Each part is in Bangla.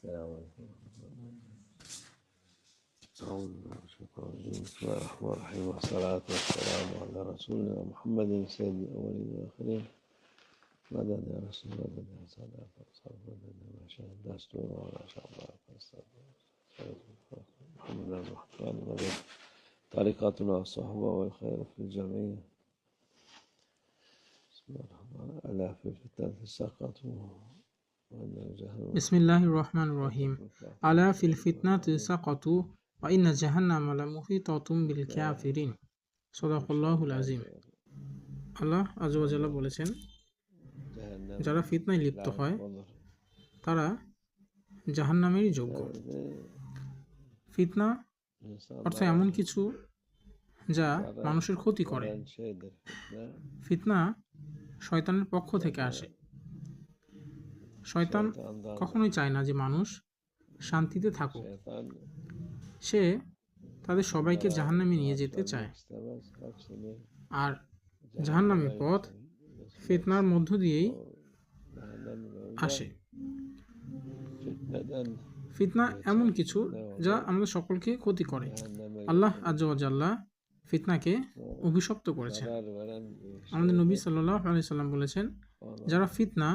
السلام عليكم. أعوذ بالله من الشيطان الرجيم. بسم الله الرحمن الرحيم والصلاة والسلام على رسولنا محمد سيد الأولين والآخرين. مدد يا رسول مدد يا سادة فاصحاب مدد ما شاهد دستور ولا شاء الله محمد الرحمن مدد طريقتنا الصحبة والخير في الجمعية. بسم الله الرحمن الرحيم. ألا في الفتنة سقطوا বিসমিল্লাহির রহমানির রহিম। আলা ফিল ফিতনাতি সাকাতু ওয়া ইন্না জাহান্নামা লামুহিতাতুম বিল কাফিরিন। সাদাকাল্লাহুল আযীম। আল্লাহ আযজা ওয়া জাল্লা বলেছেন, যারা ফিতনায় লিপ্ত হয় তারা জাহান্নামেরই যোগ্য। ফিতনা অর্থাৎ এমন কিছু যা মানুষের ক্ষতি করে। ফিতনা শয়তানের পক্ষ থেকে আসে। শয়তান কখনোই চায় না যে মানুষ শান্তিতে থাকুক। সে তাদের সবাইকে জাহান্নামে নিয়ে যেতে চায়। আর জাহান্নামের পথ ফিতনার মধ্য দিয়েই আসে। ফিতনা এমন কিছু যা আমাদের সকলকে ক্ষতি করে। আল্লাহ আযজা ওয়া জাল্লা ফিতনাকে অভিশপ্ত করেছেন। আমাদের নবী সাল্লাল্লাহু আলাইহি সাল্লাম বলেছেন, যারা ফিতনা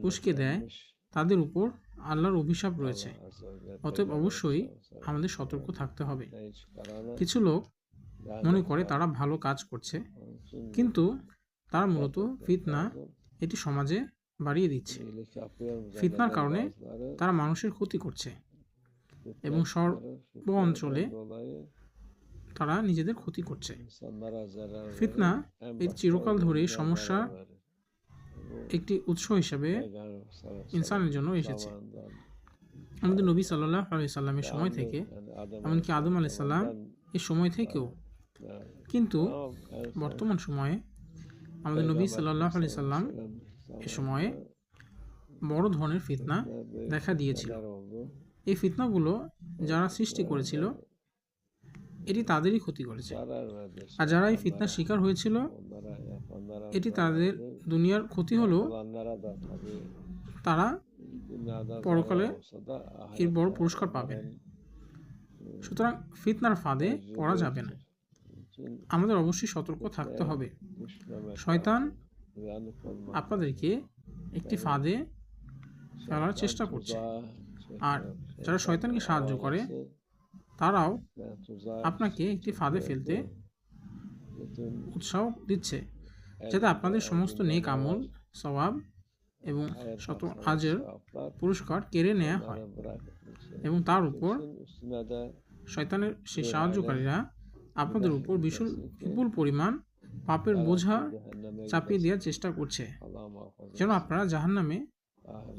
উস্কে দেয় তাদের উপর আল্লাহর অভিশাপ রয়েছে। অতএব অবশ্যই আমাদের সতর্ক থাকতে হবে। কিছু লোক মনে করে তারা ভালো কাজ করছে, কিন্তু তারা মূলত ফিতনা এটি সমাজে বাড়িয়ে দিচ্ছে। ফিতনার কারণে তারা মানুষের ক্ষতি করছে এবং সর্ব অঞ্চলে তারা নিজেদের ক্ষতি করছে। ফিতনা এই চিরকাল ধরে সমস্যা একটি উৎস হিসেবে ইনসানের জন্য এসেছে। আমাদের নবী সাল্লাল্লাহু আলাইহি সাল্লামের সময় থেকে, এমনকি আদম আলাইহিস সালাম এর সময় থেকেও। কিন্তু বর্তমান সময়ে আমাদের নবী সাল্লাল্লাহু আলাইহি সাল্লাম এর সময়ে বড় ধরনের ফিতনা দেখা দিয়েছিল। এই ফিতনাগুলো যারা সৃষ্টি করেছিল এটি তাদেরই ক্ষতি করেছে। আর যারা এই ফিতনার শিকার হয়েছিল এটি তাদের দুনিয়ার ক্ষতি হলো, তারা পরকালে এর বড় পুরস্কার পাবেন। সুতরাং ফিতনার ফাঁদে পড়া যাবে না। আমাদের অবশ্যই সতর্ক থাকতে হবে। শয়তান আপনাদেরকে একটি ফাঁদে ফেলার চেষ্টা করছে, আর যারা শয়তানকে সাহায্য করে তারাও আপনাকে একটি ফাঁদে ফেলতে উৎসাহ দিচ্ছে, যাতে আপনাদের সমস্ত নেক আমল, সওয়াব এবং শত আজর পুরস্কার কেড়ে নেওয়া হয়। এবং তার উপর শয়তানের সেই সাহায্যকারীরা আপনাদের উপর বিপুল পরিমাণ পাপের বোঝা চাপিয়ে দেওয়ার চেষ্টা করছে, যেন আপনারা জাহান্নামে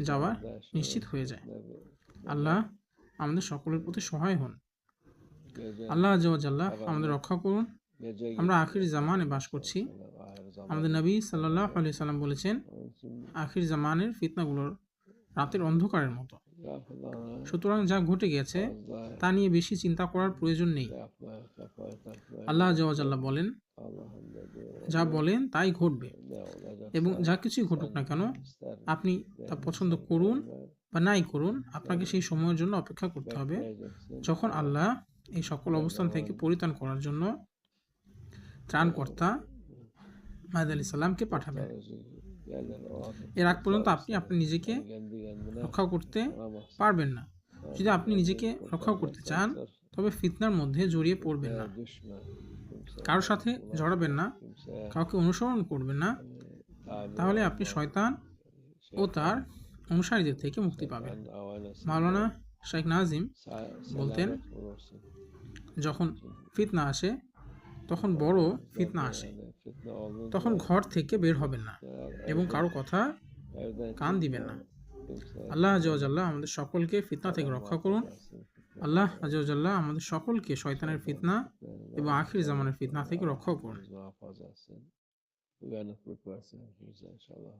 যাওয়া নিশ্চিত হয়ে যায়। আল্লাহ আমাদের সকলের প্রতি সহায় হন। আল্লাহ আযজা ওয়া জাল্লা আমাদের রক্ষা করুন। আমরা আখির জামানে বাস করছি। আমাদের নবী সাল্লাল্লাহু আলাইহি সাল্লাম বলেছেন, আখির জামানের ফিতনাগুলোর রাতের অন্ধকারের মতো। সুতরাং যা ঘটে গেছে তা নিয়ে বেশি চিন্তা করার প্রয়োজন নেই। আল্লাহ আযজা ওয়া জাল্লা বলেন, যা বলেন তাই ঘটবে, এবং যা কিছুই ঘটুক না কেন আপনি তা পছন্দ করুন বা নাই করুন, আপনাকে সেই সময়ের জন্য অপেক্ষা করতে হবে যখন আল্লাহ এই সকল অবস্থান থেকে পরিত্রাণ করার জন্য ত্রাণকর্তা মাহদী আলাইহিস সালামকে পাঠাবেন। এর আগ পর্যন্ত আপনি নিজেকে রক্ষা করতে পারবেন না। যদি আপনি নিজেকে রক্ষা করতে চান তবে ফিতনার মধ্যে জড়িয়ে পড়বেন না, কারোর সাথে জড়াবেন না, কাউকে অনুসরণ করবেন না, তাহলে আপনি শয়তান ও তার অনুসারীদের থেকে মুক্তি পাবেন। মাওলানা শেখ নাজিম বলতেন, যখন ফিতনা আসে তখন বড় ফিতনা আসে, তখন ঘর থেকে বের হবেন না এবং কারো কথা কান দিবেন না। আল্লাহ আযজা ওয়া জাল্লা আমাদের সকলকে ফিতনা থেকে রক্ষা করুন। আল্লাহ আযজা ওয়া জাল্লা আমাদের সকলকে শয়তানের ফিতনা এবং আখির জামানের ফিতনা থেকে রক্ষা করুন। ইনশাআল্লাহ।